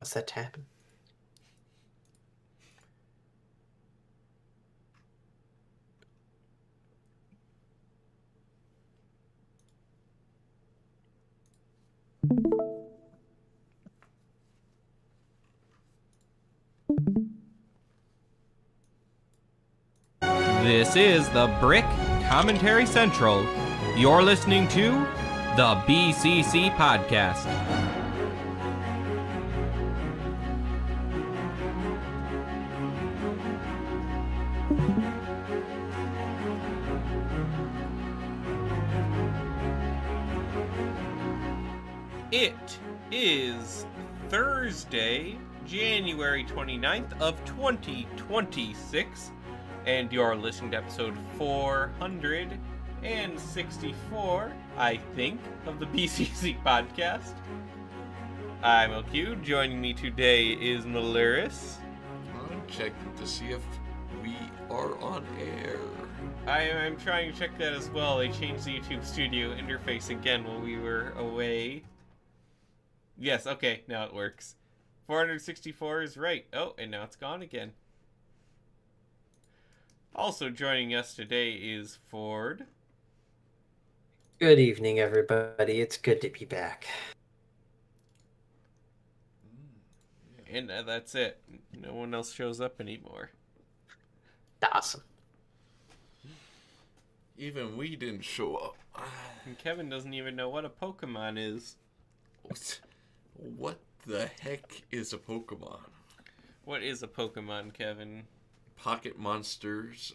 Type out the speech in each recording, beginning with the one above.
What's that tapping? This is the Brick Commentary Central. You're listening to the BCC Podcast. It is Thursday, January 29th of 2026. And you're listening to episode 464, I think, of the BCC podcast. I'm LQ. Joining me today is Maluris. I'm checking to see if we are on air. I'm trying to check that as well. They changed the YouTube studio interface again while we were away. Yes, okay, now it works. 464 is right. Oh, and now it's gone again. Also joining us today is Ford. Good evening, everybody. It's good to be back. And that's it. No one else shows up anymore. Awesome. Even we didn't show up. And Kevin doesn't even know what a Pokemon is. What the heck is a Pokemon? What is a Pokemon, Kevin? Pocket monsters,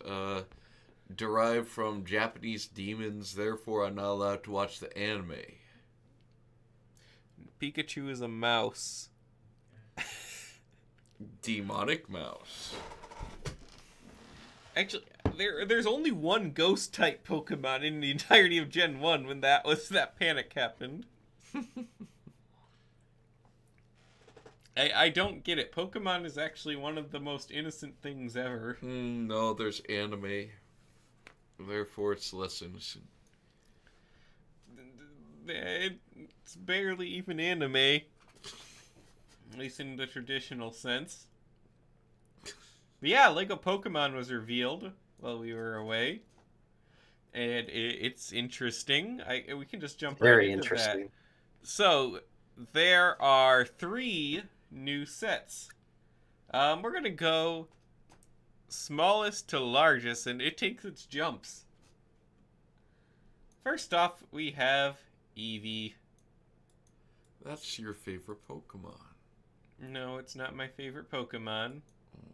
derived from Japanese demons, therefore I'm not allowed to watch the anime. Pikachu is a mouse. Demonic mouse. Actually, there's only one ghost-type Pokemon in the entirety of Gen 1 when that panic happened. I don't get it. Pokemon is actually one of the most innocent things ever. No, there's anime. Therefore it's less innocent. It's barely even anime. At least in the traditional sense. But yeah, Lego Pokemon was revealed while we were away. And it's interesting. We can just jump right into interesting. that. So, there are 3 new sets. We're going to go smallest to largest, and it takes its jumps. First off, we have Eevee. That's your favorite Pokemon. No, it's not my favorite Pokemon.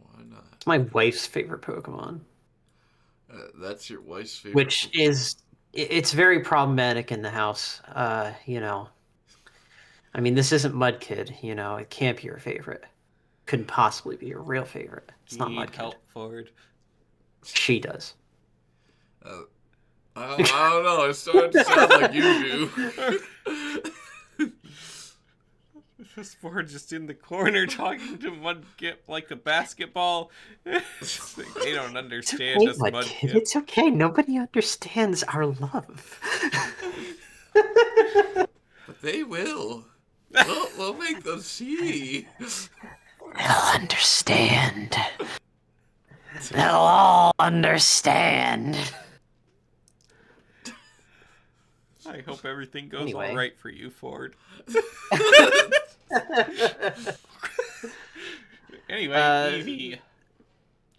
Why not? It's my wife's favorite Pokemon. That's your wife's favorite Which Pokemon. it's very problematic in the house. I mean, this isn't Mudkid, it can't be your favorite. Couldn't possibly be your real favorite. It's not Need Mudkid. help, Ford. She does. I don't know, it started to sound like you do. This Ford just in the corner talking to Mudkip like a basketball. They don't understand us, Mudkip. It's okay. Nobody understands our love. But they will. We'll make them see. They'll understand. They'll all understand. I hope everything goes Anyway. all right for you, Ford. Anyway, Eevee.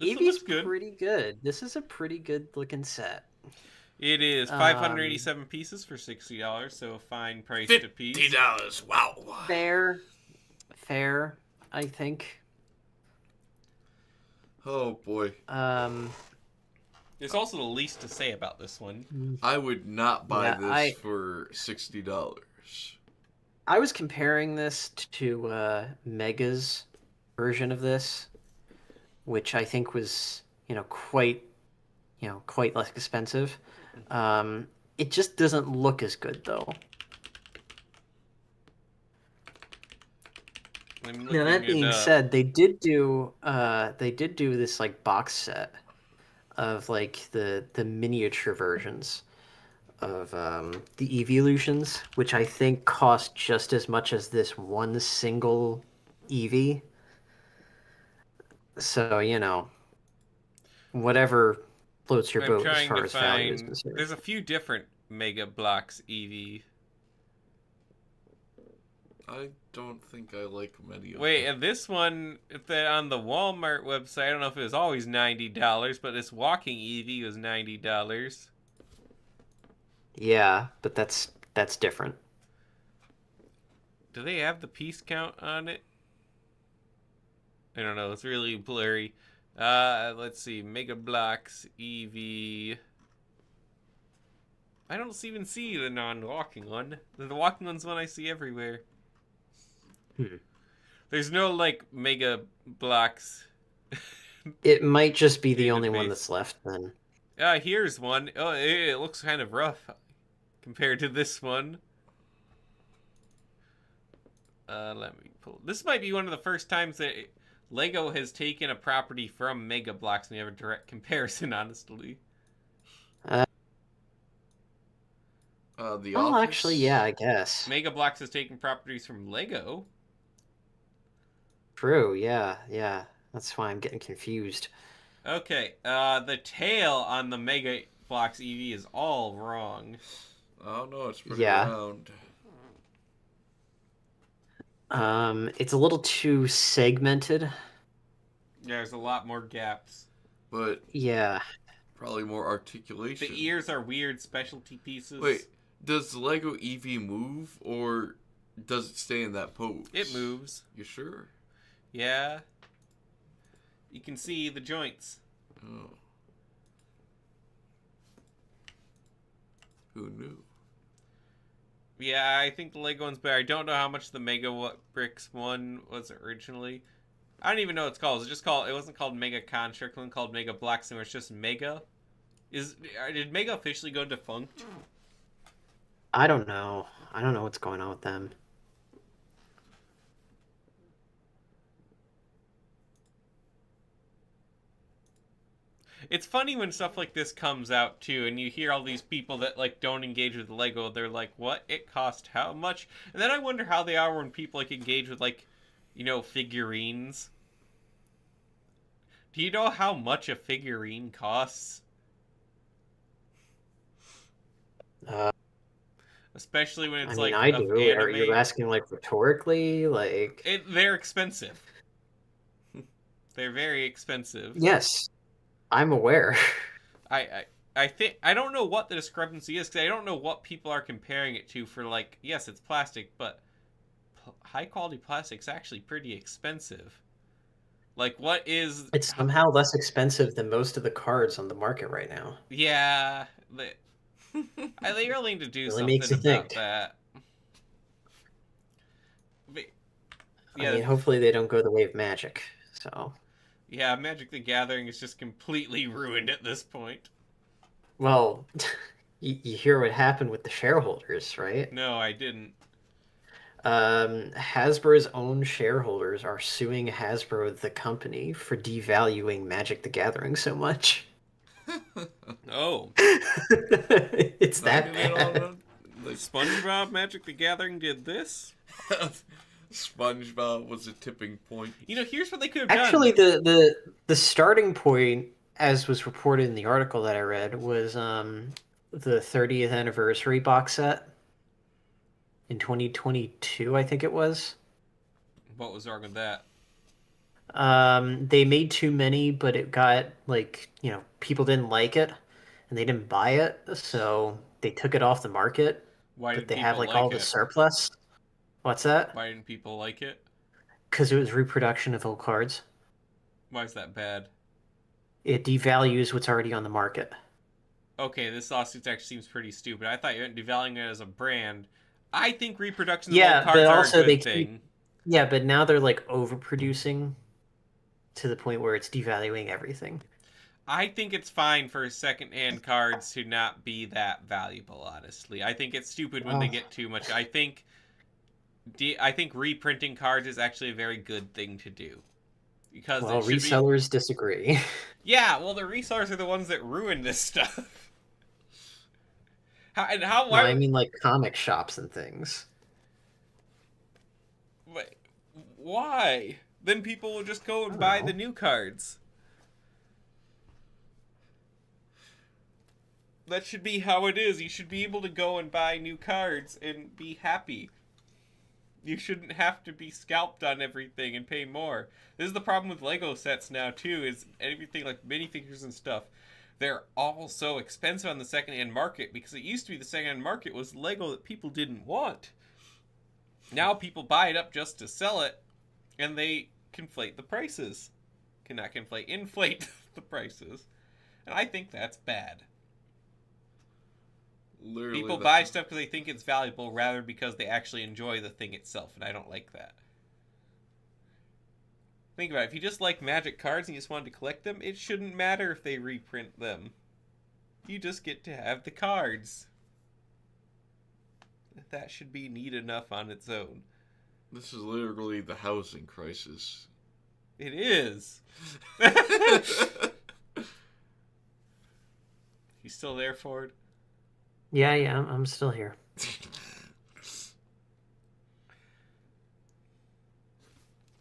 This one Eevee's looks good. pretty good. This is a pretty good looking set. It is 587 pieces for $60, so a fine price to piece. $50. Wow. Fair, I think. Oh boy. There's also the least to say about this one. I would not buy Yeah, this for $60. I was comparing this to Mega's version of this, which I think was, quite less expensive. It just doesn't look as good though. Now that being said, they did do this like box set of like the miniature versions of the evolutions, which I think cost just as much as this one single Eevee. So, whatever floats your I'm boat as trying to far as value is find. concerned. There's a few different Mega Blocks EV. I don't think I like many of Wait, them. and this one, if they're on the Walmart website, I don't know if it was always $90, but this walking EV was $90. Yeah, but that's different. Do they have the piece count on it? I don't know. It's really blurry. Let's see. Mega Blocks EV. I don't even see the non-walking one. The walking one's one I see everywhere. Hmm. There's no like Mega Blocks It might just be the only one database. that's left then. Here's one. Oh, it looks kind of rough compared to this one. Let me pull. This might be one of the first times that Lego has taken a property from Mega Blocks and you have a direct comparison, honestly. The Well, Office. actually, yeah, I guess. Mega Blocks has taken properties from Lego. True, yeah. That's why I'm getting confused. Okay, the tail on the Mega Blocks EV is all wrong. Oh no, it's pretty Yeah. round. It's a little too segmented. There's a lot more gaps. But Yeah. probably more articulation. The ears are weird specialty pieces. Wait, does the Lego EV move or does it stay in that pose? It moves. You sure? Yeah. You can see the joints. Oh. Who knew? Yeah, I think the Lego one's better. I don't know how much the Mega Bricks one was originally. I don't even know what it's called. It wasn't called Mega Construct. It wasn't called Mega Blocks anymore. It's just Mega. Did Mega officially go defunct? I don't know. I don't know what's going on with them. It's funny when stuff like this comes out too, and you hear all these people that like don't engage with Lego. They're like, "What? It cost how much?" And then I wonder how they are when people like engage with like, figurines. Do you know how much a figurine costs? Uh, Especially when I it's mean, like I of do. Are you anime. asking like rhetorically? Like, They're expensive. They're very expensive. yes, I'm aware. I think I don't know what the discrepancy is because I don't know what people are comparing it to for like. Yes, it's plastic, but high quality plastic's actually pretty expensive. Like, what is? It's somehow less expensive than most of the cards on the market right now. Yeah, they really need to do Really makes something you about think. that. But, I yeah, mean, hopefully they don't go the way of Magic. So, yeah, Magic the Gathering is just completely ruined at this point. well, you hear what happened with the shareholders, right? No, I didn't. Hasbro's own shareholders are suing Hasbro, the company, for devaluing Magic the Gathering so much. Oh, It's that Knocking it on bad. the- SpongeBob Magic the Gathering did this. SpongeBob was a tipping point. Here's what they could have done. Actually, the starting point, as was reported in the article that I read, was the 30th anniversary box set in 2022, I think it was. What was wrong with that? They made too many, but it got people didn't like it and they didn't buy it, so they took it off the market. Why But did they have people like all like the it? surplus. What's that? Why didn't people like it? Because it was reproduction of old cards. Why is that bad? It devalues what's already on the market. Okay, this lawsuit actually seems pretty stupid. I thought you were devaluing it as a brand. I think reproductions of old Yeah, cards but are also a they good keep. thing. Yeah, but now they're like overproducing to the point where it's devaluing everything. I think it's fine for secondhand cards to not be that valuable, honestly. I think it's stupid when they Well, get too much. I think reprinting cards is actually a very good thing to do. Because well, it should be. resellers disagree. Yeah, well, the resellers are the ones that ruin this stuff. How No, I why mean like comic shops and things. Why? Then people will just go I and don't buy know. the new cards. That should be how it is. You should be able to go and buy new cards and be happy. You shouldn't have to be scalped on everything and pay more. This is the problem with Lego sets now, too, is everything like minifigures and stuff. They're all so expensive on the secondhand market because it used to be the secondhand market was Lego that people didn't want. Now people buy it up just to sell it, and they conflate the prices. Cannot conflate, inflate the prices. And I think that's bad. Literally, People buy stuff because they think it's valuable rather because they actually enjoy the thing itself, and I don't like that. Think about it. If you just like Magic cards and you just wanted to collect them, it shouldn't matter if they reprint them. You just get to have the cards. That should be neat enough on its own. This is literally the housing crisis. It is. You still there, Ford? Yeah, I'm still here.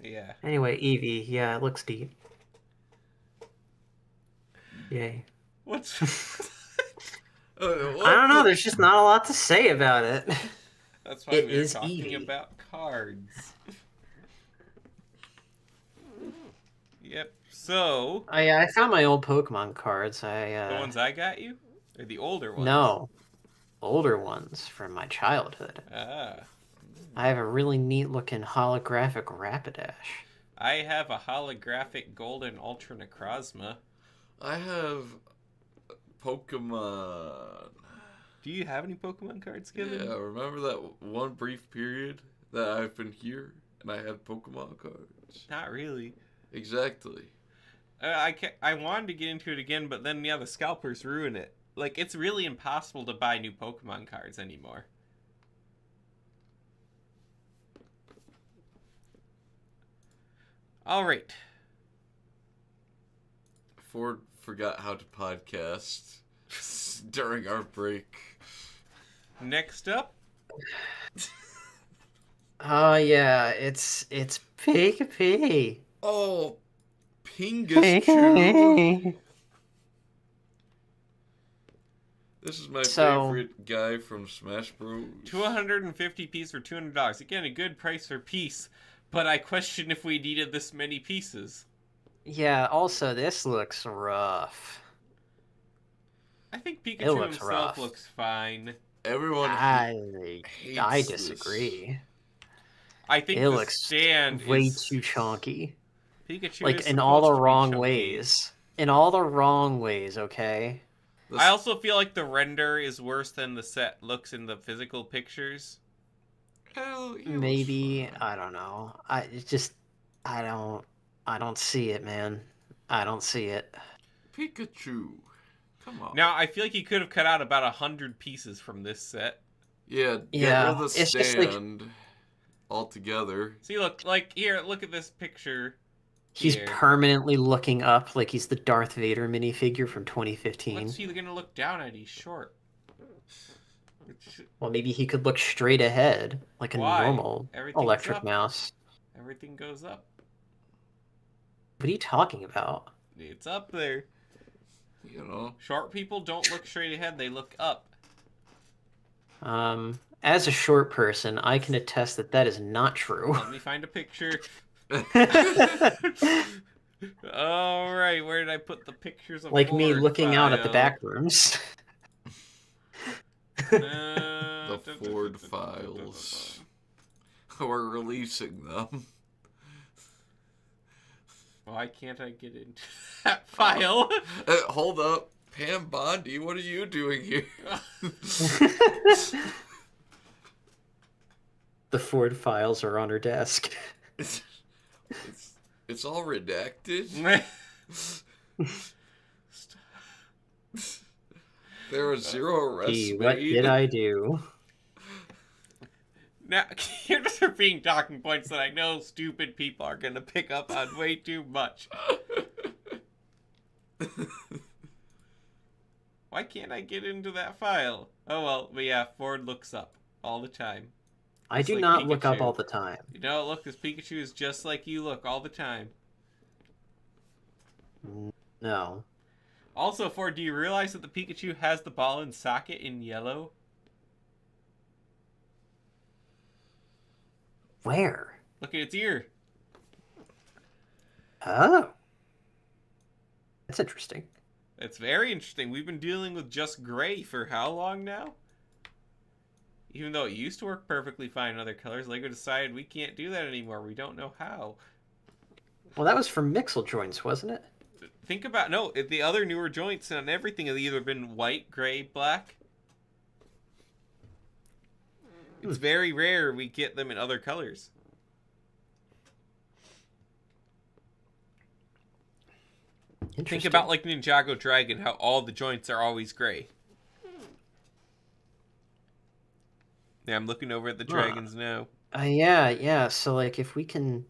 Yeah. Anyway, Eevee, yeah, it looks deep. Yay. What's... I don't know, there's just not a lot to say about it. That's why It we were is talking Eevee. about cards. Yep. So, I found my old Pokemon cards. the ones I got you? Or the older ones? No, older ones from my childhood. Ah. I have a really neat looking holographic Rapidash. I have a holographic golden Ultra Necrozma. I have Pokemon. Do you have any Pokemon cards, Kevin? Yeah, remember that one brief period that I've been here and I had Pokemon cards? Not really. Exactly. I wanted to get into it again, but then, yeah, the scalpers ruin it. Like, it's really impossible to buy new Pokemon cards anymore. All right. Ford forgot how to podcast during our break. Next up, Oh yeah, it's Pikachu. Oh, Pingus Pikachu. This is my So- favorite guy from Smash Bros. 250 piece for $200. Again, a good price for piece, but I question if we needed this many pieces. Yeah, also this looks rough. I think It Pikachu looks himself rough. looks fine. Everyone I hates disagree. I think It the looks stand way is... too chunky. Pikachu Like is in all the supposed to be wrong chunky. ways. In all the wrong ways, okay? This. I also feel like the render is worse than the set looks in the physical pictures. Hell, he looks Maybe, fine. I don't know. I don't see it, man. I don't see it. Pikachu. Come on. Now, I feel like he could have cut out about 100 pieces from this set. Yeah, get Yeah, rid of the it's just like- stand altogether. See, look at this picture. He's Here. permanently looking up like he's the Darth Vader minifigure from 2015. What's he gonna look down at? He's short. Well, maybe he could look straight ahead like a Why? normal Everything's electric up. mouse. Everything goes up. What are you talking about? It's up there. You know. Short people don't look straight ahead, they look up. As a short person, I can attest that that is not true. Let me find a picture. Alright, where did I put the pictures of Like me Ford looking out at the file? back rooms. The The Ford files. We're releasing them. Why can't I get into that file? Hold up. Pam Bondi, what are you doing here? The Ford files are on her desk. It's all redacted. There are 0 arrests Gee, what made. did I do? Now, here's are being talking points that I know stupid people are going to pick up on way too much. Why can't I get into that file? Oh well, but yeah, Ford looks up all the time. I Just do like not look up Pikachu. all the time. You know, look, this Pikachu is just like you look all the time. No. Also, Ford, do you realize that the Pikachu has the ball and socket in yellow? Where? Look at its ear. Oh. That's interesting. It's very interesting. We've been dealing with just gray for how long now? Even though it used to work perfectly fine in other colors, LEGO decided we can't do that anymore. We don't know how. Well, that was for Mixel joints, wasn't it? Think about, no, the other newer joints on everything have either been white, gray, black. It's very rare we get them in other colors. Think about like Ninjago Dragon, how all the joints are always gray. Yeah, I'm looking over at the dragons now. Yeah. So, like, if we can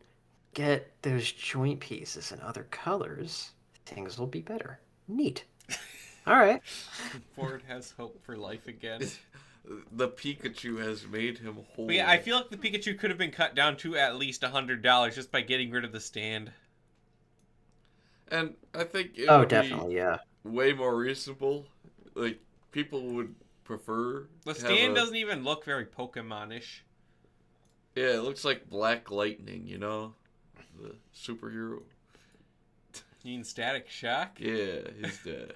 get those joint pieces in other colors, things will be better. Neat. All right. Ford has hope for life again. The Pikachu has made him whole. But yeah, I feel like the Pikachu could have been cut down to at least $100 just by getting rid of the stand. And I think it Oh, would definitely, be yeah. way more reasonable. Like, people would prefer The to stand have a... doesn't even look very Pokemon-ish. Yeah, it looks like Black Lightning, you know? The superhero. You mean Static Shock? Yeah, his dad.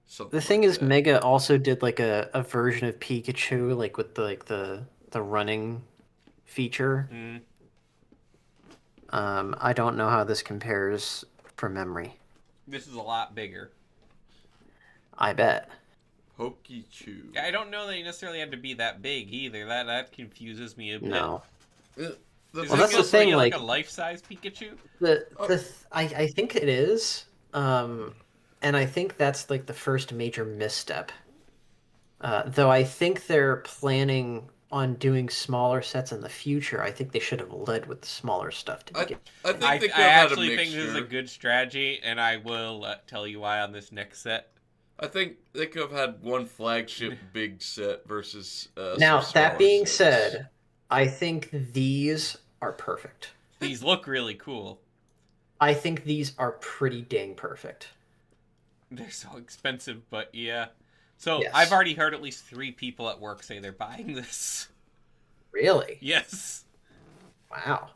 Something The thing like is, that. Mega also did like a version of Pikachu, like with the running feature. Mm. I don't know how this compares from memory. This is a lot bigger. I bet. Pokechew. Yeah, I don't know that you necessarily had to be that big either. That confuses me a bit. No. The Is Well, this that's the supposed to be thing, like like- a life-size Pikachu? I think it is. And I think that's like the first major misstep. Though I think they're planning on doing smaller sets in the future. I think they should have led with the smaller stuff to begin. I think I they could have had a actually think mixture. this is a good strategy, and I will tell you why on this next set. I think they could have had one flagship big set versus Now, some that smaller being sets. said, I think these are perfect. These look really cool. I think these are pretty dang perfect. They're so expensive, but yeah. So Yes. I've already heard at least 3 people at work say they're buying this. Really? Yes. Wow.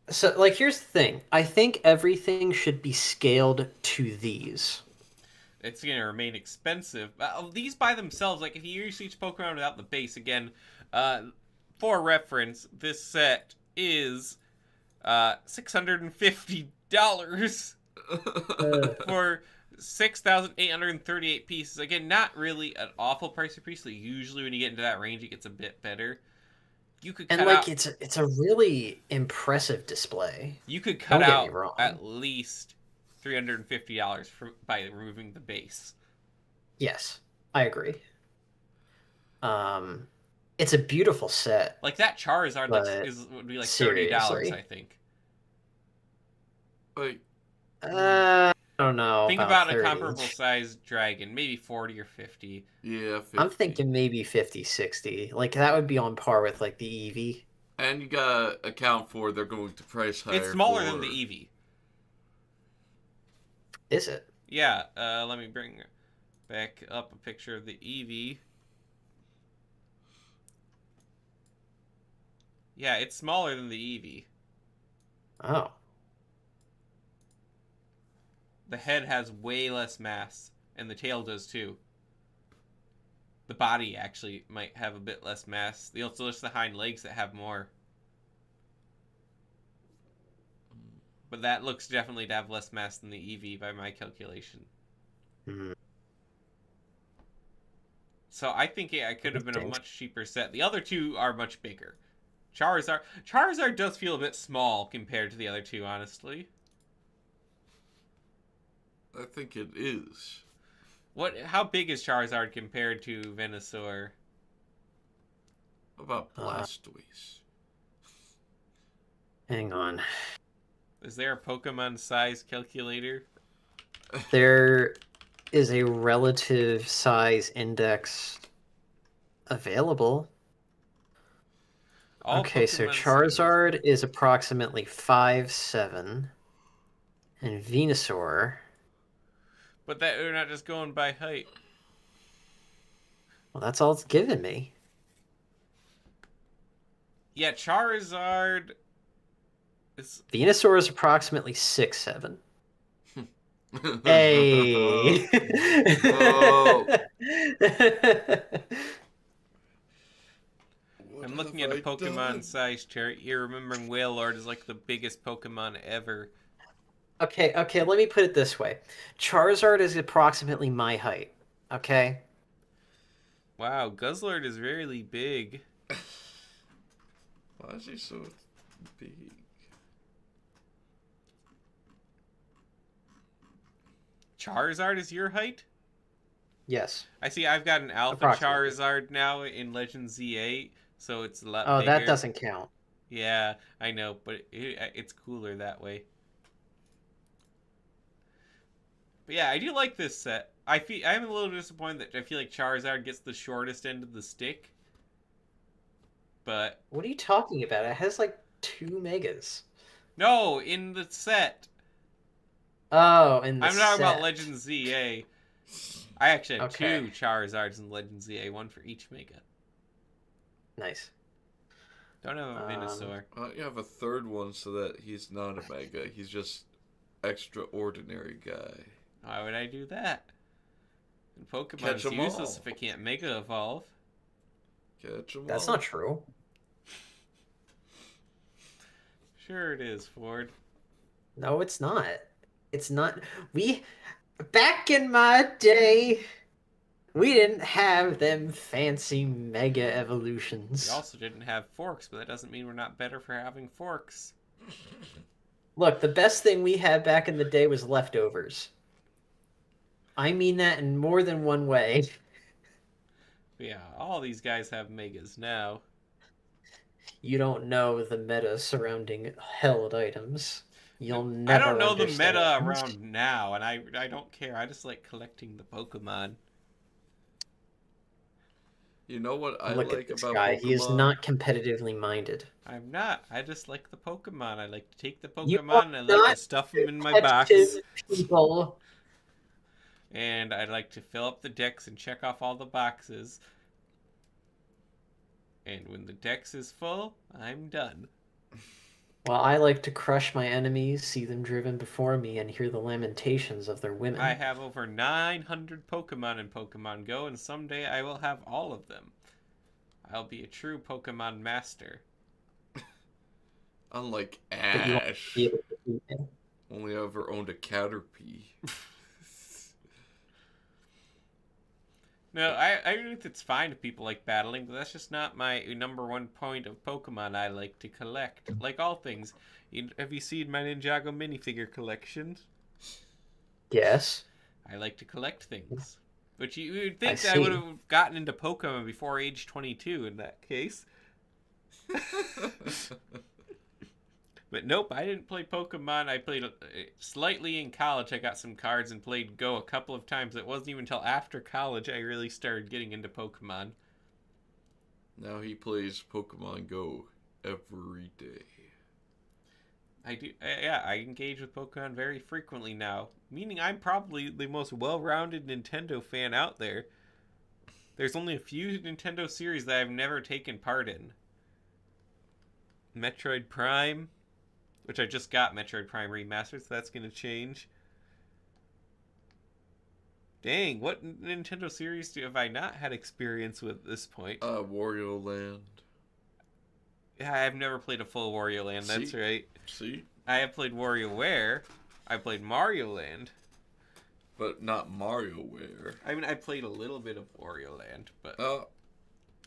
So, like, here's the thing. I think everything should be scaled to these. It's going to remain expensive. These by themselves, like if you use each Pokemon without the base, again, for reference, this set is $650 for 6,838 pieces. Again, not really an awful price per piece. Like usually when you get into that range, it gets a bit better. You could cut And like out. it's a really impressive display. You could cut Don't get out me wrong. at least $350 by removing the base. Yes, I agree. It's a beautiful set. Like that Charizard But would be like $30, seriously? I think. Like, I don't know. Think about a 30. comparable sized dragon, maybe 40 or 50. yeah, 50. I'm thinking maybe 50, 60. Like that would be on par with like the Eevee. And you gotta account for they're going to price higher. It's smaller for... than the Eevee. Is it? Yeah, let me bring back up a picture of the Eevee. Yeah, it's smaller than the Eevee. Oh. The head has way less mass, and the tail does too. The body actually might have a bit less mass. It's just the hind legs that have more. But that looks definitely to have less mass than the Eevee by my calculation. Hmm. So I think it could have been a much cheaper set. The other two are much bigger. Charizard does feel a bit small compared to the other two, honestly. I think it is. How big is Charizard compared to Venusaur? About Blastoise. Hang on. Is there a Pokemon size calculator? There is a relative size index available. All Okay, so Pokemon seem... Charizard is approximately 5'7", and Venusaur, But that they're not just going by height. well, that's all it's given me. Yeah, Charizard is... Venusaur is approximately 6'7". Hey. Oh, what I'm have looking at a I Pokemon done? size chart. You're remembering Wailord is like the biggest Pokemon ever. Okay, let me put it this way. Charizard is approximately my height. Okay? Wow, Guzzlord is really big. Why is he so big? Charizard is your height? Yes. I see I've got an Alpha Approximately. Charizard now in Legend Z8, so it's a lot Oh, that bigger. doesn't count. Yeah, I know, but it's cooler that way. But yeah, I do like this set. I'm a little disappointed that I feel like Charizard gets the shortest end of the stick, but What are you talking about? It has like 2 megas. no, in the set. Oh, in the I'm talking about set. Legend ZA. I actually have Okay, two Charizards in Legend ZA, one for each Mega. nice. Don't have a Um, Venusaur. You have a third one so that he's not a mega. He's just extraordinary guy. Why would I do that? And Pokemon Catch is 'em useless all. if it can't Mega Evolve. Catch 'em that's not all. true. Sure it is, Ford. No, it's not. It's not. We, back in my day, we didn't have them fancy mega We evolutions. also didn't have forks, but that doesn't mean we're not better for having forks. Look, the best thing we had back in the day was leftovers. I mean that in more than one way. But yeah, all these guys have Megas now. You don't know the meta surrounding held items. And You'll I don't never know the meta understand. around now, and I don't care. I just like collecting the Pokemon. You know what I Look at like this about guy. He is Pokemon? not competitively minded. I'm not. I just like the Pokemon. I like to take the You are Pokemon and I like to not stuff them in my competitive box. people. And I like to fill up the decks and check off all the boxes. And when the dex is full, I'm done. While I like to crush my enemies, see them driven before me, and hear the lamentations of their I women. have over 900 Pokemon in Pokemon Go, and someday I will have all of them. I'll be a true Pokemon master. Unlike But you won't be Ash, able to beat me. only ever owned a Caterpie. No, I think it's fine if people like battling, but that's just not my number one point of Pokemon I like to collect. Like all things. Have you seen my Ninjago minifigure collection? Yes, I like to collect things. But you would I think that I would see. have gotten into Pokemon before age 22 in that case. But nope, I didn't play Pokemon. I played slightly in college. I got some cards and played Go a couple of times. It wasn't even until after college I really started getting into Pokemon. Now he plays Pokemon Go every day. I do, yeah, I engage with Pokemon very frequently now, meaning I'm probably the most well-rounded Nintendo fan out there. There's only a few Nintendo series that I've never taken part in. Metroid Prime, which I just got Metroid Prime Remastered, so that's going to change. Dang, what Nintendo series have I not had experience with at this point? Wario Land. Yeah, I've never played a full Wario Land, that's See? right. See? I have played WarioWare. I played Mario Land. But not MarioWare. I mean, I played a little bit of Wario Land, but Uh,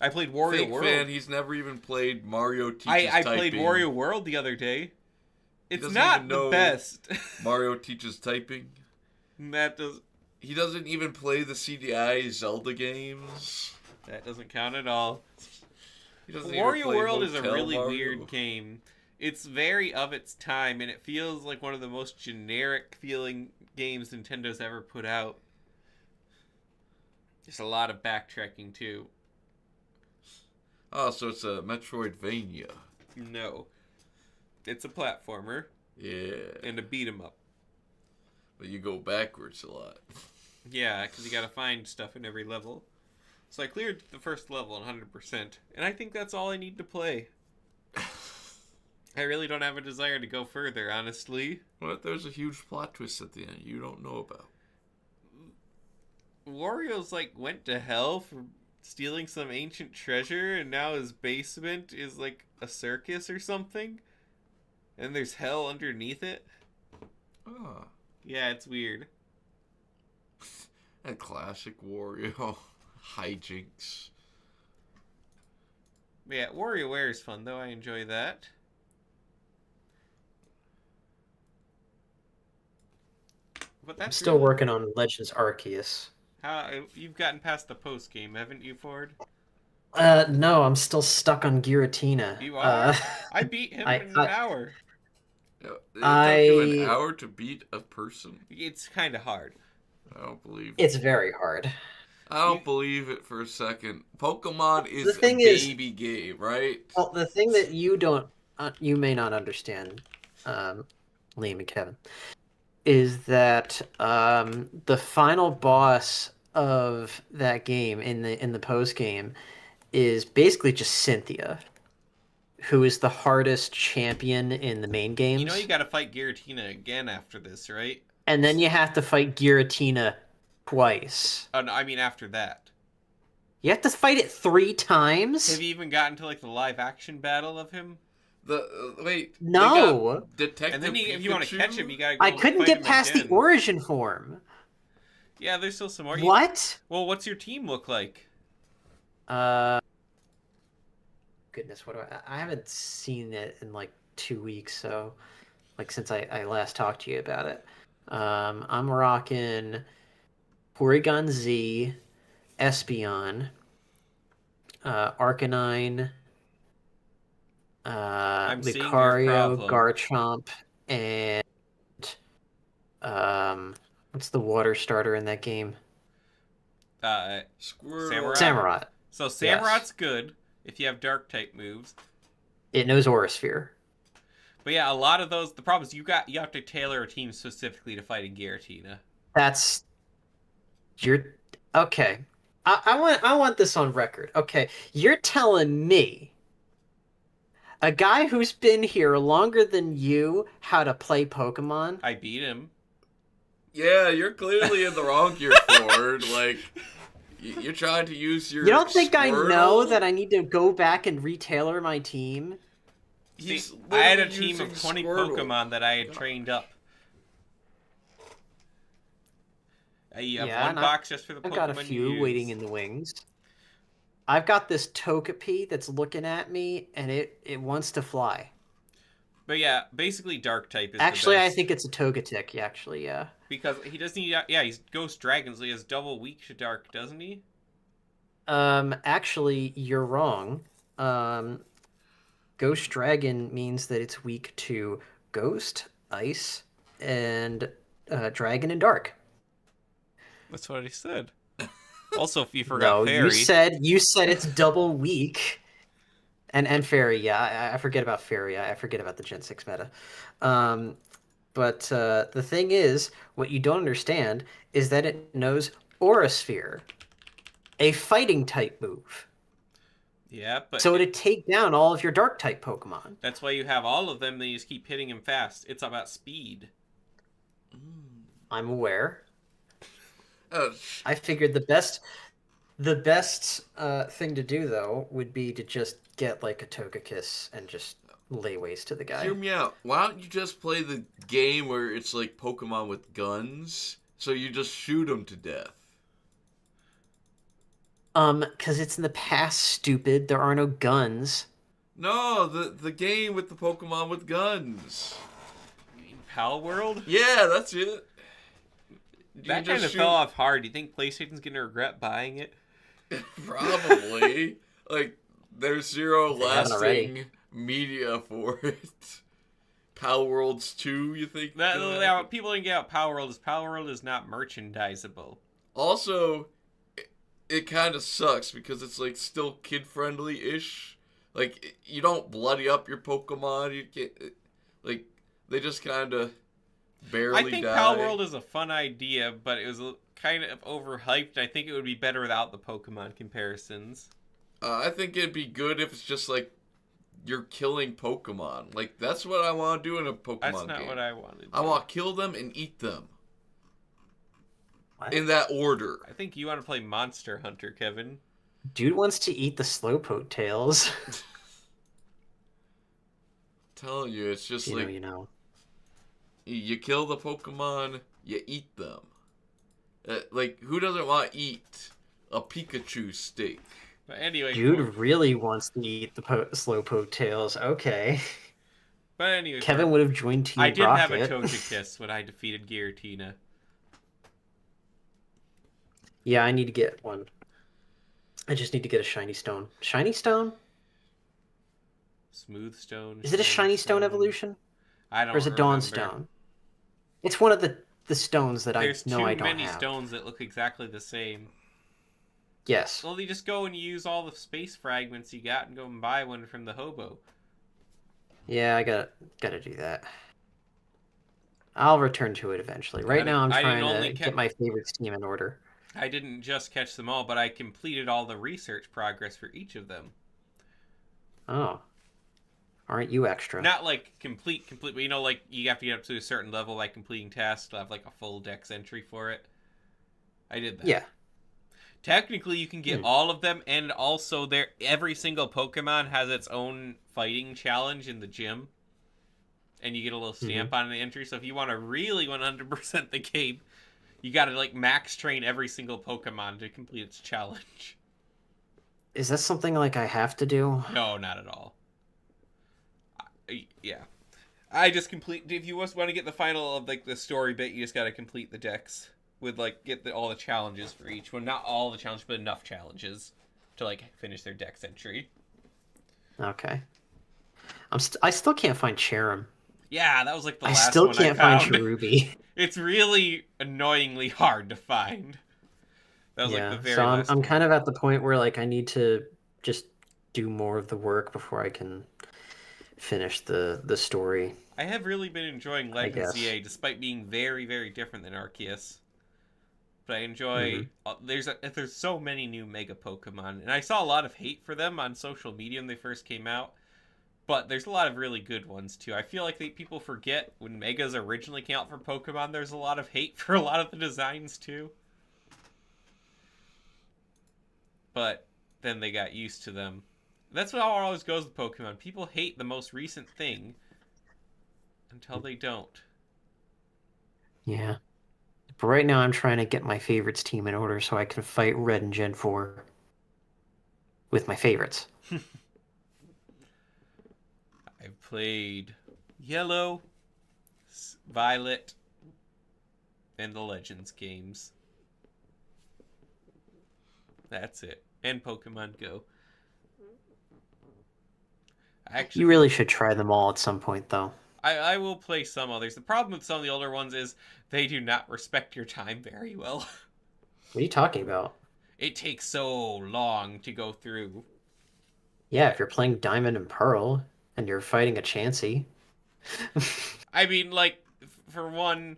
I played Wario Fake World. fan, he's never even played Mario Teaches I Typing. played Wario World the other day. It's doesn't not even the know best. Mario Teaches Typing. that does He doesn't even play the CDI Zelda games. that doesn't count at all. He doesn't even Wario play World is a Hotel really Mario. weird game. It's very of its time, and it feels like one of the most generic feeling games Nintendo's ever put out. There's a lot of backtracking too. Oh, so it's a Metroidvania. No. It's a platformer Yeah. and a beat 'em up. But you go backwards a lot. Yeah, because you gotta find stuff in every level. So I cleared the first level 100%, and I think that's all I need to play. I really don't have a desire to go further, honestly. What? There's a huge plot twist at the end you don't know about. Wario's went to hell for stealing some ancient treasure, and now his basement is a circus or something. And there's hell underneath it. Ah. Yeah, it's weird. And classic Wario hijinks. Yeah, WarioWare is fun though. I enjoy that. But I'm that's still really... working on Legends Arceus. How you've gotten past the post game, haven't you, Ford? No, I'm still stuck on Giratina. You are? I beat him in an I, hour. It took you an I, hour to beat a person? It's kind of hard. I don't believe it. it's very hard. I don't believe it for a second. Pokemon The is a thing is, baby game, right? well, the thing that you may not understand, Liam and Kevin, is that the final boss of that game in the post game is basically just Cynthia, who is the hardest champion in the main You know games. you gotta fight Giratina again after this, right? And then you have to fight Giratina twice. Oh, no, I mean after that. You have to fight it 3 times? Have you even gotten to the live action battle of him? Wait. No. Detective And then if you want to Pikachu? catch him, you gotta go I couldn't fight get him past again. the origin form. Yeah, there's still some more. What? Well, what's your team look like? Goodness, what do I haven't seen it in 2 weeks, so since I last talked to you about it. I'm rocking Porygon Z, Espeon, Arcanine, I'm seeing your Lucario, problem. Garchomp, and what's the water starter in that game? Squirrel. Samurott. So Samurot's good if you have dark type moves. It knows Aurasphere. But yeah, a lot of those. The problem is you have to tailor a team specifically to fight a Giratina. That's you're okay. I want this on record. Okay, you're telling me, a guy who's been here longer than you, how to play Pokemon? I beat him. Yeah, you're clearly in the wrong gear, Ford. You're trying to use your. You don't think I Squirtle? know that I need to go back and retailor my team? See, He's I had a literally team of using 20 Squirtle. Pokemon that I had trained up. You have Yeah, one and box just for the Pokemon I've got a few you waiting use. in the wings. I've got this Togepi that's looking at me, and it wants to fly. But yeah, basically Dark type is Actually, the I best. think it's a Togetic. Actually, yeah. Because he doesn't need... Yeah, he's Ghost Dragon, so he has double weak to Dark, doesn't he? Actually, you're wrong. Ghost Dragon means that it's weak to Ghost, Ice, and Dragon and Dark. That's what I said. Also, if you forgot No, Fairy... you said it's double weak. And Fairy, yeah, I forget about Fairy. I forget about the Gen 6 meta. But the thing is, what you don't understand is that it knows Aurasphere, a fighting type move. Yeah, but... So it'd take down all of your dark type Pokemon. That's why you have all of them, then you just keep hitting him fast. It's about speed. I'm aware. Oh, I figured the best thing to do though would be to just get a Togekiss and just lay waste to the guy. hear me out. Why don't you just play the game where it's like Pokemon with guns? So you just shoot them to death. Because it's in the past, stupid. There are no guns. No, the game with the Pokemon with guns. Pal World? Yeah, that's it. That kind of fell off hard. Do you think PlayStation's gonna regret buying it? Probably. There's zero They haven't already. lasting media for it. Pal Worlds 2, you think? Yeah, people didn't get out Power World is not merchandisable. Also, it kind of sucks because it's like still kid friendly ish. Like you don't bloody up your Pokemon. You can't like they just kind of I barely think Pal die. World is a fun idea, but it was kind of overhyped. I think it would be better without the Pokemon comparisons. I think it'd be good if it's just like you're killing Pokemon. Like that's what I want to do in a That's Pokemon not what game. I want to I do. want to kill them and eat them What? in that order. I think you want to play Monster Hunter, Kevin. Dude wants to eat the Slowpoke tails. Telling you, it's just You know, like you know. you kill the Pokemon, you eat them. Like who doesn't want to eat a Pikachu steak? But anyway, Dude really wants to eat the Slowpoke tails. Okay. Kevin Ford, would have joined I Team did have a Rocket. Togekiss when I defeated Giratina. Yeah, I need to get one. I just need to get a shiny stone. Shiny stone? Smooth Stone. Is it a shiny stone evolution? I Or is don't it Dawn remember. Stone? It's one of the stones that There's I know too I don't many have. stones that look exactly the same. Yes. Well, you just go and use all the space fragments you got and go and buy one from the hobo. Yeah, I gotta do that. I'll return to it eventually. Right now, I'm I didn't trying only to get my favorites team in order. I didn't just catch them all, but I completed all the research progress for each of them. Oh. Aren't you extra? Not like complete, but you know, like you have to get up to a certain level by completing tasks to have like a full dex entry for it. I did that. Yeah. Technically, you can get all of them, and also every single Pokemon has its own fighting challenge in the gym, and you get a little stamp on the entry. So if you want to really 100% the game, you got to like max train every single Pokemon to complete its challenge. Is that something like I have to do? No, not at all. Yeah, I just complete. If you want to get the final of like the story bit, you just got to complete the decks with like get all the challenges for each one. Not all the challenges, but enough challenges to like finish their dex entry. Okay. I still can't find Cherim. Yeah, that was like the I last still one can't I find found. Cherubi. It's really annoyingly hard to find. That was like the very so last I'm one. kind of at the point where like I need to just do more of the work before I can finish the story. I have really been enjoying I Legends guess. ZA, despite being very, very different than Arceus. But I enjoy. There's so many new Mega Pokemon, and I saw a lot of hate for them on social media when they first came out. But there's a lot of really good ones too. I feel like people forget when Megas originally came out for Pokemon. There's a lot of hate for a lot of the designs too. But then they got used to them. That's how it always goes with Pokemon. People hate the most recent thing until they don't. Yeah. But right now I'm trying to get my favorites team in order so I can fight Red and Gen 4 with my favorites. I've played Yellow, Violet, and the Legends games. That's it. And Pokemon Go. Actually, You really should try them all at some point, though. I will play some others. The problem with some of the older ones is they do not respect your time very well. What are you talking about? It takes so long to go through. Yeah, if you're playing Diamond and Pearl and you're fighting a Chansey. I mean, like, for one,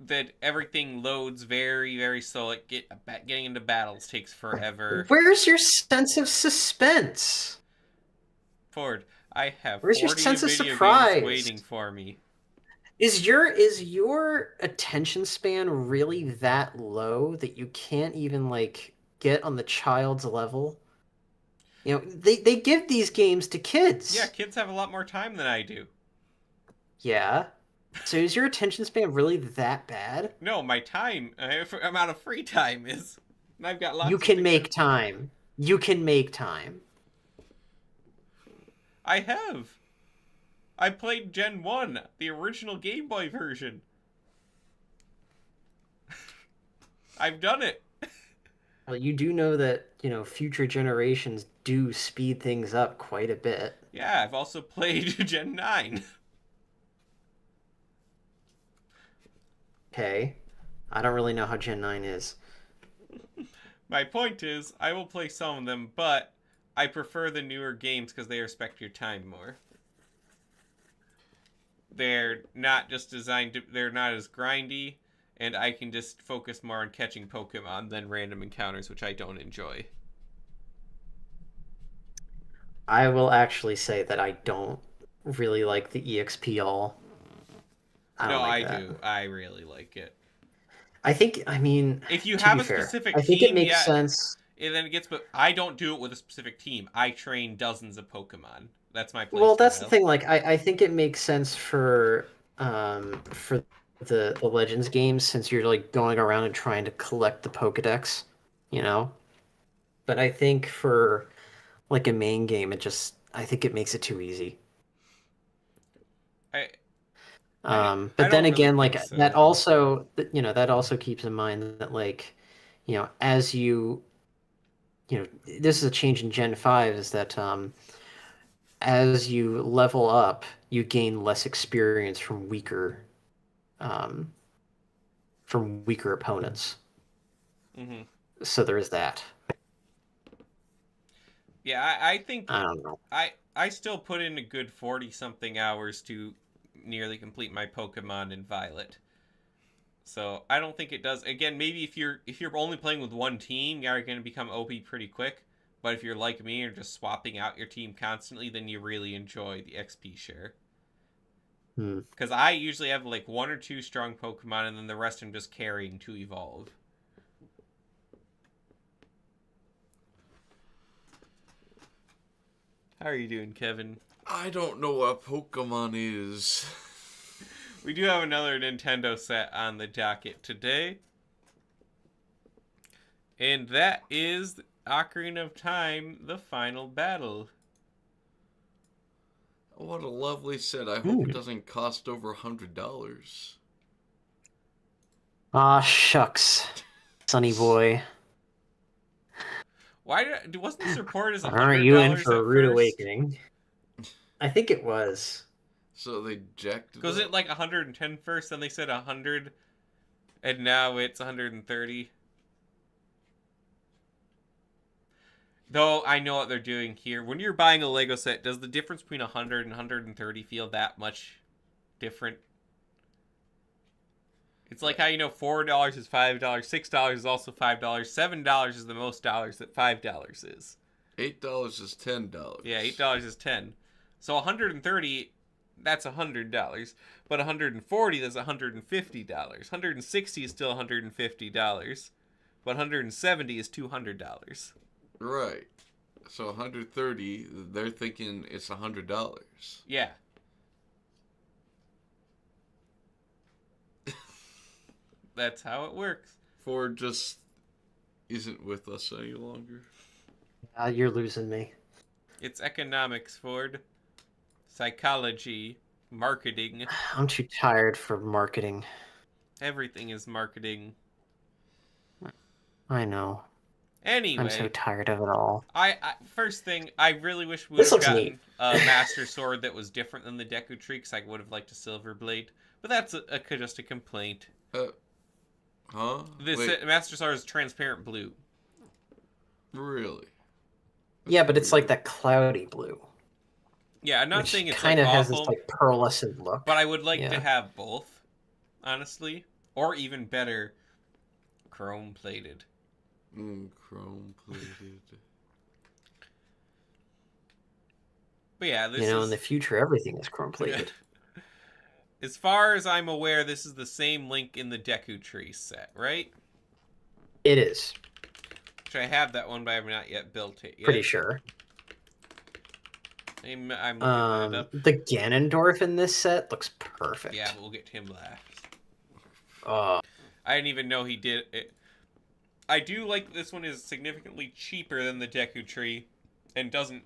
that everything loads very, very slow. Like, getting into battles takes forever. Where's your sense of suspense? Ford, I have Where's your 40 sense of video surprise? games waiting for me. Is your attention span really that low that you can't even like get on the child's level? You know, they give these games to kids. Yeah, kids have a lot more time than I do. Yeah. So is your attention span really that bad? No, my amount of free time is. And I've got lots You of can things make time. You can make time. I have. I played Gen 1, the original Game Boy version. I've done it. Well, you do know that, you know, future generations do speed things up quite a bit. Yeah, I've also played Gen 9. Okay. I don't really know how Gen 9 is. My point is, I will play some of them, but I prefer the newer games because they respect your time more. They're not just designed to, they're not as grindy, and I can just focus more on catching Pokemon than random encounters, which I don't enjoy. I will actually say that I don't really like the EXP all. I don't No, like I that. do. I really like it. I mean, If you to have be a fair, specific I think it team, makes yeah, sense. and then it gets. But I don't do it with a specific team. I train dozens of Pokemon. That's my Well, that's the playstyle. thing. Like, I think it makes sense for the Legends games since you're like going around and trying to collect the Pokedex, you know. But I think for like a main game, I think it makes it too easy. I I But then don't really again, think like so. that also keeps in mind that like, as this is a change in Gen 5 is that as you level up, you gain less experience um, from weaker opponents. Hmm. So there is that. Yeah, I think I don't know. I still put in a good 40 something hours to nearly complete my Pokemon in Violet. So I don't think it does. Again, maybe if you're only playing with one team, you're going to become OP pretty quick. But if you're like me or just swapping out your team constantly, then you really enjoy the XP share. Hmm. Because I usually have like one or two strong Pokemon, and then the rest I'm just carrying to evolve. How are you doing, Kevin? I don't know what Pokemon is. We do have another Nintendo set on the docket today, and that is Ocarina of Time: The Final Battle. What a lovely set. I hope it Hmm. doesn't cost over $100. Ah, shucks, Sonny boy. Wasn't this reported as Aren't hundred you in dollars for a at rude first? awakening? I think it was. So they jacked it Goes it up. like 110 first, then they said 100, and now it's 130. Though I know what they're doing here. When you're buying a Lego set, does the difference between 100 and 130 feel that much different? It's like how $4 is $5, $6 is also $5, $7 is the most dollars that $5 is. $8 is Yeah, $10. $8 is 10. So 130, that's $100. But 140, that's $150. 160 is still $150. But 170 is $200. Right. So 130, they're thinking it's $100. Yeah. That's how it works. Ford just isn't with us any longer. You're losing me. It's economics, Ford. Psychology. Marketing. I'm too tired for marketing. Everything is marketing. I know. I'm so Anyway, tired of it all. first thing, I really wish we would This have looks neat. gotten a Master Sword that was different than the Deku Tree, because I would have liked a Silver Blade. But that's just a complaint. Uh, huh? This Wait, Master Sword is transparent blue. really? Yeah, That's but it's like weird. that cloudy blue, Yeah, I'm not saying which it's kind like of has this awful, like pearlescent look. but I would like to Yeah. have both, honestly, or even better, chrome plated. Chrome plated. But yeah, You this know, in the is future, everything is chrome plated. as far as I'm aware, this is the same Link in the Deku Tree set, right? It is. Which I have that one, but I have not yet built it Pretty yet. sure. I'm looking that up. The Ganondorf in this set looks perfect. Yeah, but we'll get to him last. Oh, I didn't even know he did it. I do like this one is significantly cheaper than the Deku Tree and doesn't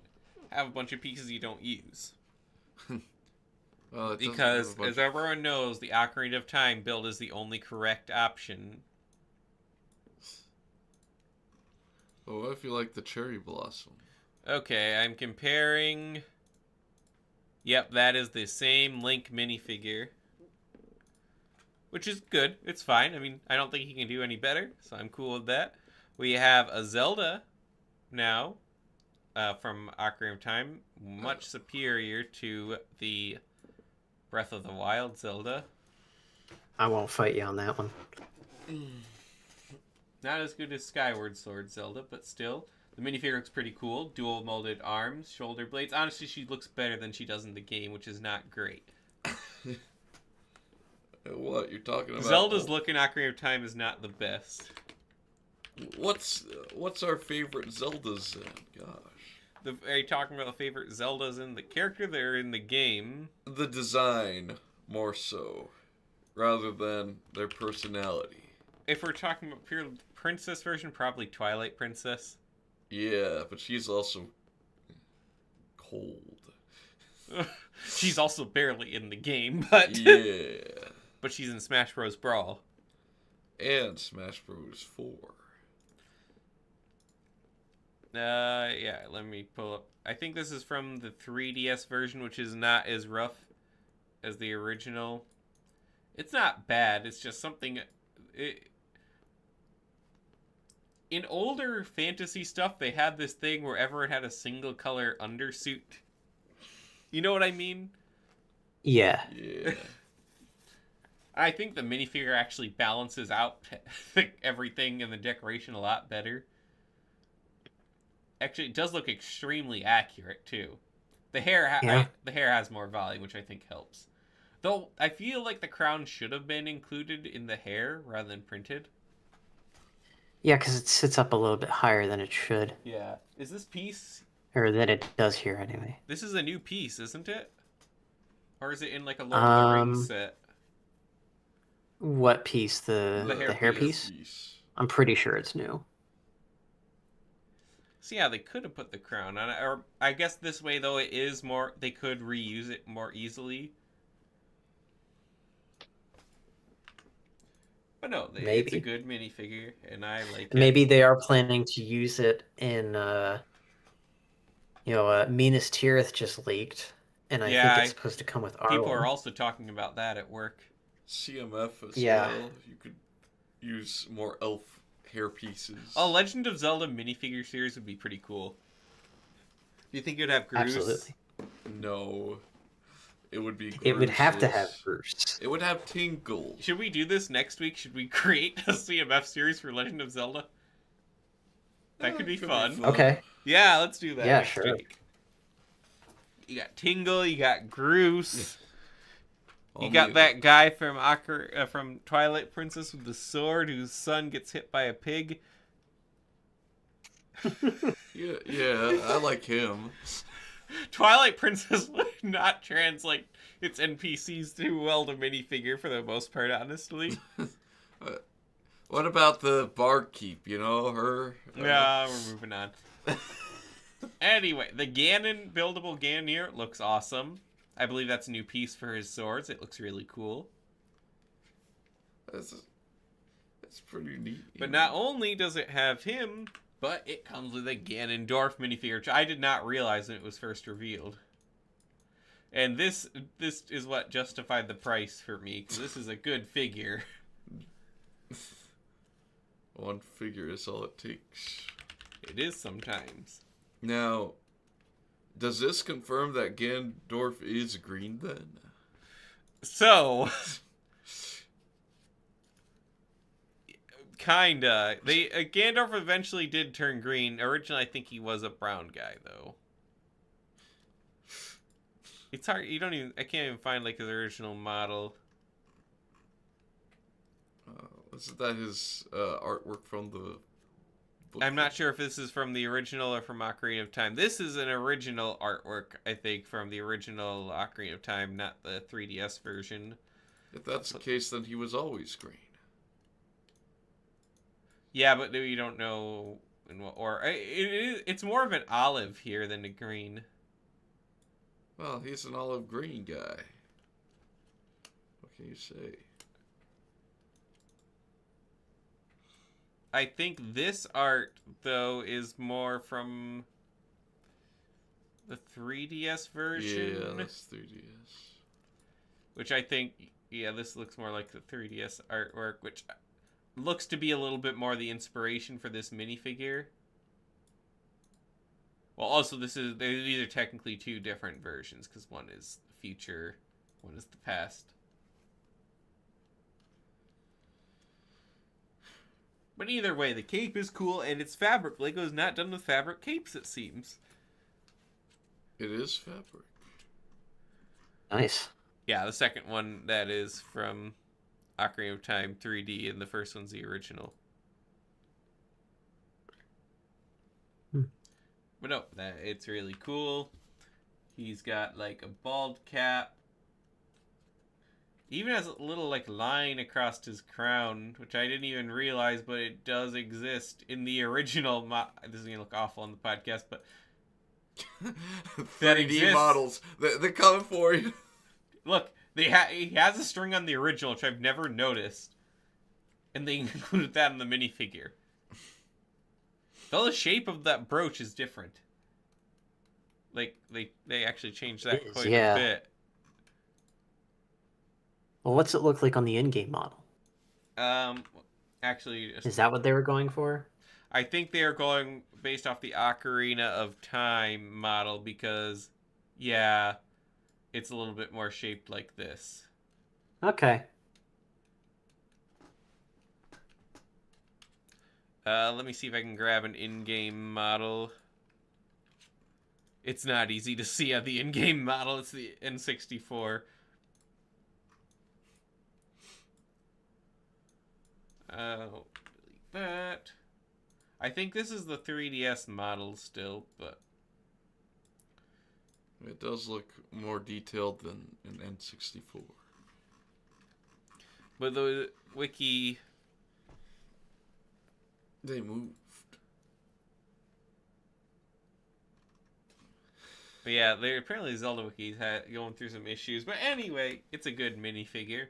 have a bunch of pieces you don't use. Well, it doesn't have Because, a bunch as everyone knows, the Ocarina of Time build is the only correct option. Well, what if you like the cherry blossom? Okay, I'm comparing. Yep, that is the same Link minifigure. Which is good. It's fine. I mean, I don't think he can do any better, so I'm cool with that. We have a Zelda now from Ocarina of Time, much superior to the Breath of the Wild Zelda. I won't fight you on that one. Not as good as Skyward Sword Zelda, but still. The minifigure looks pretty cool. Dual molded arms, shoulder blades. Honestly, she looks better than she does in the game, which is not great. What you're talking about? Zelda's look in Ocarina of Time is not the best. What's our favorite Zeldas then? Gosh. Are you talking about the favorite Zeldas in the character that are in the game? The design, more so, rather than their personality. If we're talking about pure princess version, probably Twilight Princess. Yeah, but she's also cold. She's also barely in the game, but Yeah. but she's in Smash Bros. Brawl. And Smash Bros. 4. Yeah, let me pull up. I think this is from the 3DS version, which is not as rough as the original. It's not bad, it's just something... In older fantasy stuff, they had this thing where everyone had a single color undersuit. You know what I mean? Yeah. Yeah. I think the minifigure actually balances out everything in the decoration a lot better. Actually, it does look extremely accurate too. The hair, the hair has more volume, which I think helps. Though I feel like the crown should have been included in the hair rather than printed. Yeah, because it sits up a little bit higher than it should. Yeah. Is this piece? Or than it does here, anyway. This is a new piece, isn't it? Or is it in like a Lord of the Rings set? What piece? The hair piece? I'm pretty sure it's new. So yeah, they could have put the crown on it. Or I guess this way, though, it is more... They could reuse it more easily. But no, it's a good minifigure, and I like it. Maybe they are planning to use it in, Minas Tirith just leaked, and I think it's supposed to come with Arwen. People are also talking about that at work. CMF as well. You could use more elf hair pieces. A Legend of Zelda minifigure series would be pretty cool. Do you think it would have Groose? Absolutely. No. It would be Groose. It would have to have Groose. It would have Tingle. Should we do this next week? Should we create a CMF series for Legend of Zelda? That could be fun. Okay. Yeah, let's do that next sure. week. You got Tingle, you got Groose. You got that guy from Twilight Princess with the sword whose son gets hit by a pig. Yeah, I like him. Twilight Princess would not translate its NPCs too well to minifigure for the most part, honestly. What about the barkeep? You know, her? Yeah, we're moving on. Anyway, the Ganon, buildable Ganon here looks awesome. I believe that's a new piece for his swords. It looks really cool. That's pretty neat. But not only does it have him, but it comes with a Ganondorf minifigure, which I did not realize when it was first revealed. And this is what justified the price for me, because this is a good figure. One figure is all it takes. It is sometimes. Now, does this confirm that Ganondorf is green then? So, kinda. Gandalf eventually did turn green. Originally, I think he was a brown guy, though. It's hard. I can't even find like his original model. Isn't that his artwork from the book? I'm not sure if this is from the original or from Ocarina of Time. This is an original artwork, I think, from the original Ocarina of Time, not the 3DS version. If that's the case, then he was always green. Yeah, but you don't know in what, or it's more of an olive here than a green. Well, he's an olive green guy. What can you say? I think this art, though, is more from the 3DS version. Yeah, that's 3DS. Which I think, yeah, this looks more like the 3DS artwork, which looks to be a little bit more the inspiration for this minifigure. Well, also these are technically two different versions because one is the future, one is the past. But either way, the cape is cool and it's fabric. Lego's not done with fabric capes, it seems. It is fabric. Nice. Yeah, the second one that is from Ocarina of Time 3D, and the first one's the original. But no, it's really cool. He's got like a bald cap. He even has a little like line across his crown, which I didn't even realize, but it does exist in the original. This is gonna look awful on the podcast, but 3D models. They're coming for you. Look, he has a string on the original, which I've never noticed, and they included that in the minifigure. Though the shape of that brooch is different. Like they actually changed that quite a bit. Well, what's it look like on the in-game model? Actually, is that what they were going for? I think they are going based off the Ocarina of Time model because, yeah, it's a little bit more shaped like this. Okay. Let me see if I can grab an in-game model. It's not easy to see on the in-game model. It's the N64. Delete that. I think this is the 3DS model still, but it does look more detailed than an N64. But the wiki, they moved. But yeah, apparently Zelda Wiki's going through some issues. But anyway, it's a good minifigure.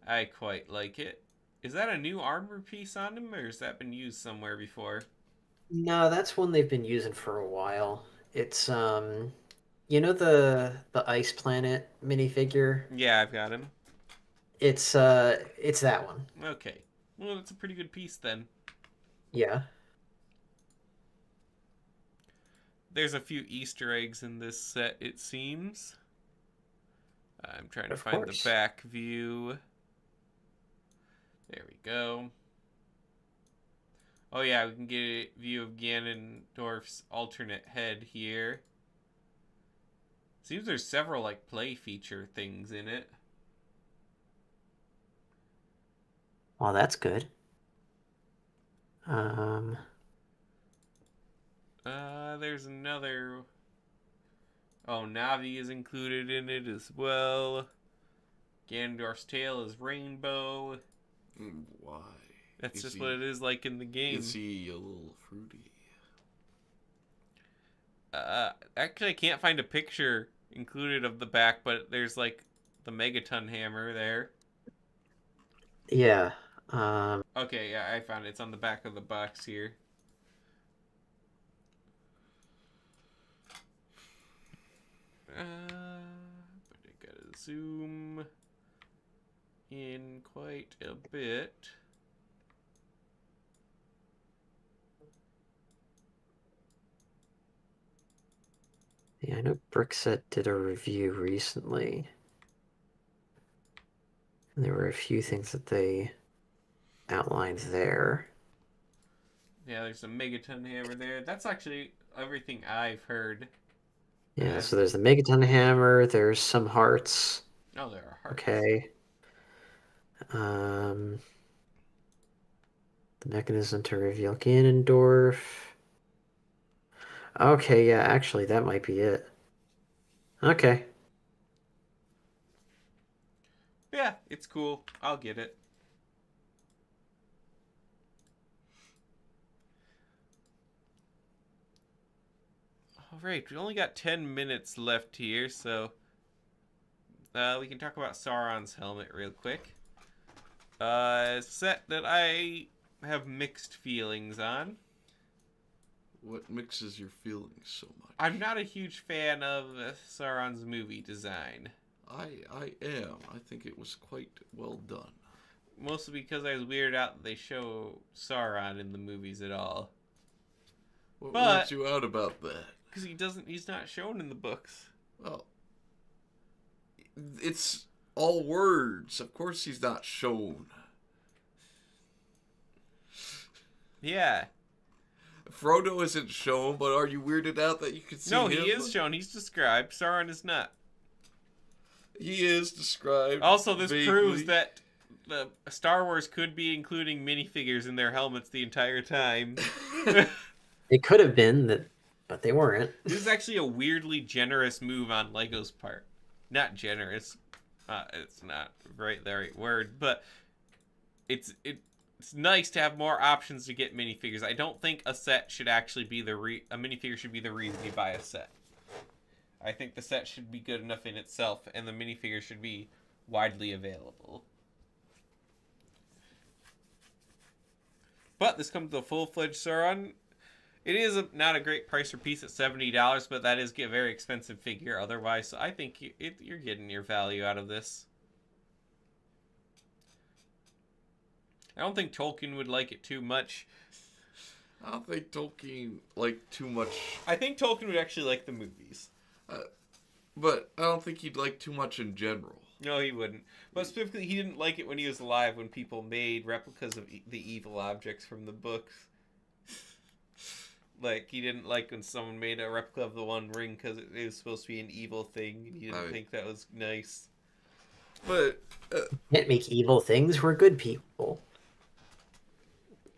I quite like it. Is that a new armor piece on him, or has that been used somewhere before? No, that's one they've been using for a while. It's you know the Ice Planet minifigure? Yeah, I've got him. It's that one. Okay. Well, it's a pretty good piece then. Yeah. There's a few Easter eggs in this set, it seems. I'm trying to find the back view. There we go. Oh yeah, we can get a view of Ganondorf's alternate head here. Seems there's several like play feature things in it. Well, that's good. There's another. Oh, Navi is included in it as well. Ganondorf's tail is rainbow. Why? That's just what it is like in the game. Is he a little fruity? Actually, I can't find a picture included of the back, but there's like the Megaton hammer there. Yeah. Okay, yeah, I found it. It's on the back of the box here. But I gotta zoom in quite a bit. Yeah, I know Brickset did a review recently. And there were a few things that they outlined there. Yeah, there's a Megaton hammer there. That's actually everything I've heard. Yeah, so there's the Megaton hammer, there's some hearts. Oh, there are hearts. Okay. The mechanism to reveal Ganondorf. Okay, yeah, actually, that might be it. Okay. Yeah, it's cool. I'll get it. Alright, we only got 10 minutes left here, so we can talk about Sauron's helmet real quick. Set that I have mixed feelings on. What mixes your feelings so much? I'm not a huge fan of Sauron's movie design. I am. I think it was quite well done. mostly because I was weirded out that they show Sauron in the movies at all. What But weirds you out about that? because he's not shown in the books. Well, it's all words. Of course he's not shown. Yeah. Frodo isn't shown, but are you weirded out that you can see No, him? he is shown. He's described. Sauron is not. He is described. Also, this vaguely. proves that the Star Wars could be including minifigures in their helmets the entire time. It could have been that, but they weren't. This is actually a weirdly generous move on Lego's part. Not generous. It's not the right word, but it's nice to have more options to get minifigures. I don't think a set should actually be a minifigure should be the reason you buy a set. I think the set should be good enough in itself, and the minifigure should be widely available. But this comes to a full-fledged Sauron. It is not a great price per piece at $70, but that is a very expensive figure otherwise, so I think you're getting your value out of this. I don't think Tolkien would like it too much. I don't think Tolkien liked too much. I think Tolkien would actually like the movies. But I don't think he'd like too much in general. No, he wouldn't. But specifically, he didn't like it when he was alive, when people made replicas of the evil objects from the books. Like, he didn't like when someone made a replica of the One Ring because it was supposed to be an evil thing, and he didn't think that was nice. But Can't make evil things. We're good people.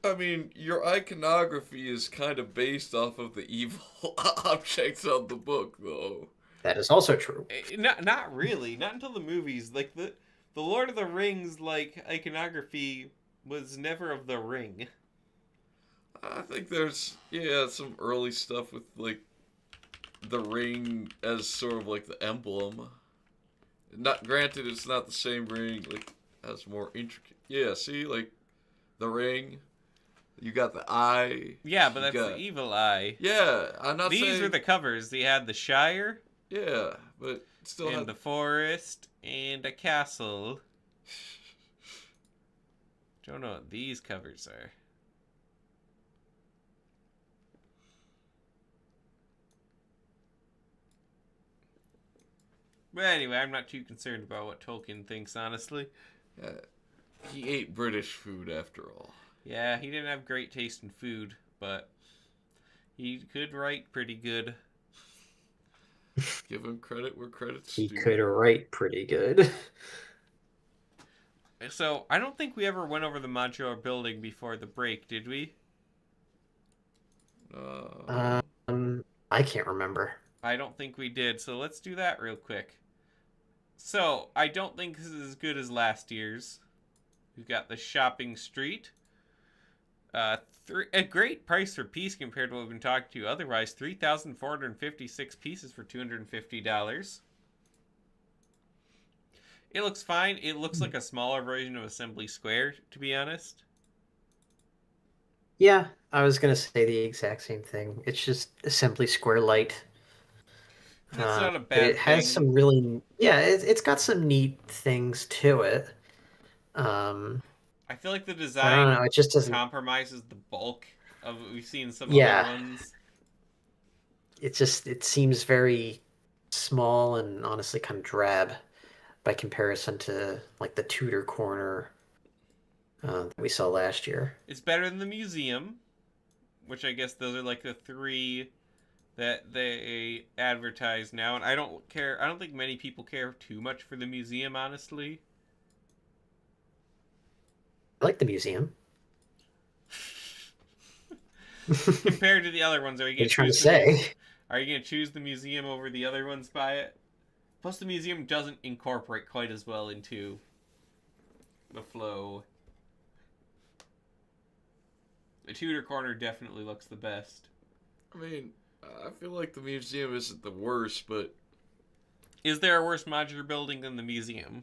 I mean, your iconography is kind of based off of the evil objects of the book, though. That is also true. Not really. Not until the movies. Like, the Lord of the Rings, like, iconography was never of the ring. I think there's, some early stuff with, like, the ring as sort of like the emblem. Not granted, it's not the same ring, like, has more intricate. Yeah, see, like, the ring. You got the eye. Yeah, but that's the evil eye. Yeah, I'm not saying... These were the covers. They had the Shire. Yeah, but still and the forest, and a castle. Don't know what these covers are. But anyway, I'm not too concerned about what Tolkien thinks, honestly. He ate British food, after all. Yeah, he didn't have great taste in food, but he could write pretty good. Give him credit where credit's He due. could write pretty good. So, I don't think we ever went over the modular building before the break, did we? I can't remember. I don't think we did, so let's do that real quick. So, I don't think this is as good as last year's. We've got the shopping street. A great price per piece compared to what we've been talking to. Otherwise, 3,456 pieces for $250. It looks fine. It looks like a smaller version of Assembly Square, to be honest. Yeah, I was going to say the exact same thing. It's just Assembly Square Light. That's not a But bad it has thing. some really... Yeah, it's got some neat things to it. I feel like the I don't design know, it just doesn't... compromises the bulk of what we've seen in some Yeah. other ones. It seems very small and honestly kind of drab by comparison to like the Tudor corner that we saw last year. It's better than the museum, which I guess those are like the three that they advertise now. And I don't think many people care too much for the museum, honestly. I like the museum. Compared to the other ones, are you What are you trying to choose say? Are you going to choose the museum over the other ones by it? Plus, the museum doesn't incorporate quite as well into the flow. The Tudor corner definitely looks the best. I mean, I feel like the museum isn't the worst, but... Is there a worse modular building than the museum?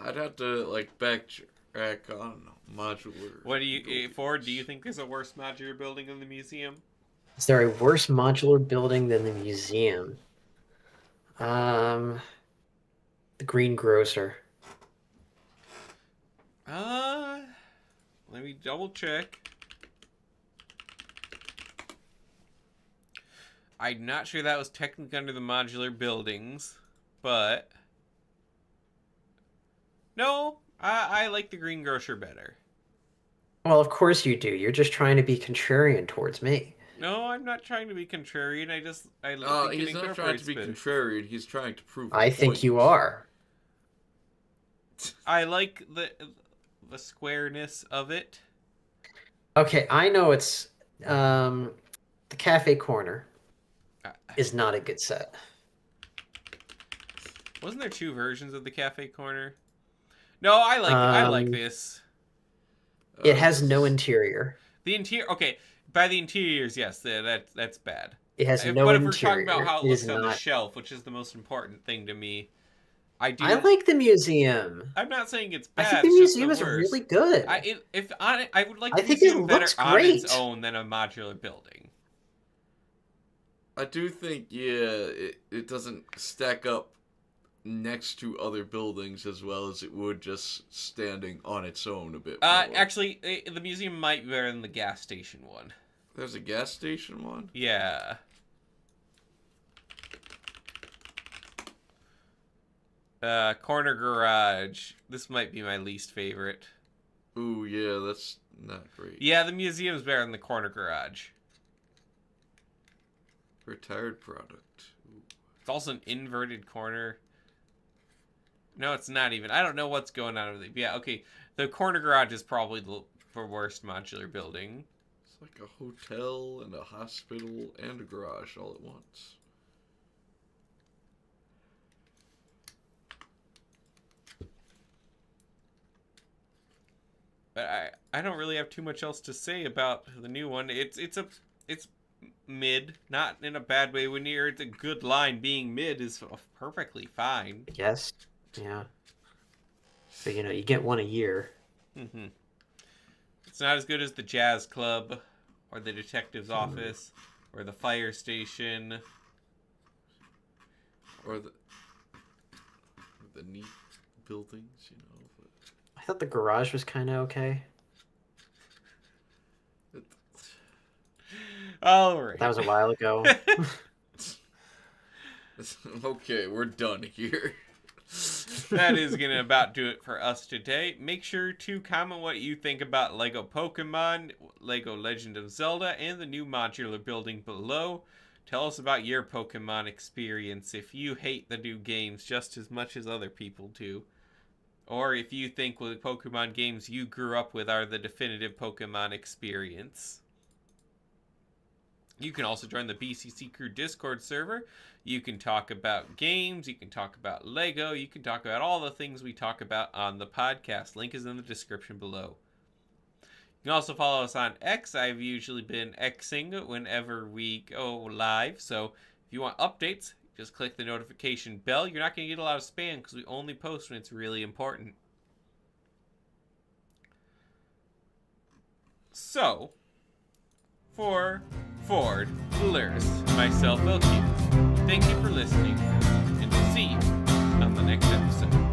I'd have to, like, backtrack on modular. What do you, Ford, do you think there's a worse modular building than the museum? Is there a worse modular building than the museum? The greengrocer. Let me double check. I'm not sure that was technically under the modular buildings, but no, I like the greengrocer better. Well, of course you do. You're just trying to be contrarian towards me. No, I'm not trying to be contrarian. I think it He's not trying to incorporates be better. contrarian. He's trying to prove a I think you point. are. I like the squareness of it. Okay, I know it's the cafe corner is not a good set. Wasn't there two versions of the cafe corner? No, I like this. It has no interior. The interior, okay. By the interiors, yes, that's bad. It has no But if interior. we're talking about how it It looks is on the not. shelf, which is the most important thing to me, I like the museum. I'm not saying it's I think bad. the It's just the museum is worst. really good. I would like I the think museum it better looks on its great. own than a modular building. I do think, it doesn't stack up next to other buildings as well as it would just standing on its own a bit more. Actually, the museum might be better than the gas station one. There's a gas station one? Yeah. Corner garage. This might be my least favorite. Ooh, yeah, that's not great. Yeah, the museum's better than the corner garage. Retired product. Ooh. It's also an inverted corner. No, it's not even. I don't know what's going on with it. Yeah, okay. The corner garage is probably the worst modular building. It's like a hotel and a hospital and a garage all at once. But I don't really have too much else to say about the new one. It's mid, not in a bad way. When you're at a good line, being mid is perfectly fine. Yes. Yeah. So you get one a year. Mm-hmm. It's not as good as the jazz club, or the detective's office, or the fire station, Or the neat buildings, you know. But I thought the garage was kind of okay. all right. That was a while ago. Okay, we're done here. That is going to about do it for us today. Make sure to comment what you think about Lego Pokemon, Lego Legend of Zelda, and the new modular building below. Tell us about your Pokemon experience if you hate the new games just as much as other people do. Or if you think the Pokemon games you grew up with are the definitive Pokemon experience. You can also join the BCC Crew Discord server. You can talk about games, you can talk about Lego, you can talk about all the things we talk about on the podcast. Link is in the description below. You can also follow us on X. I've usually been Xing whenever we go live. So if you want updates, just click the notification bell. You're not going to get a lot of spam because we only post when it's really important. So, for Ford, Luris, myself, Elke, thank you for listening, and we'll see you on the next episode.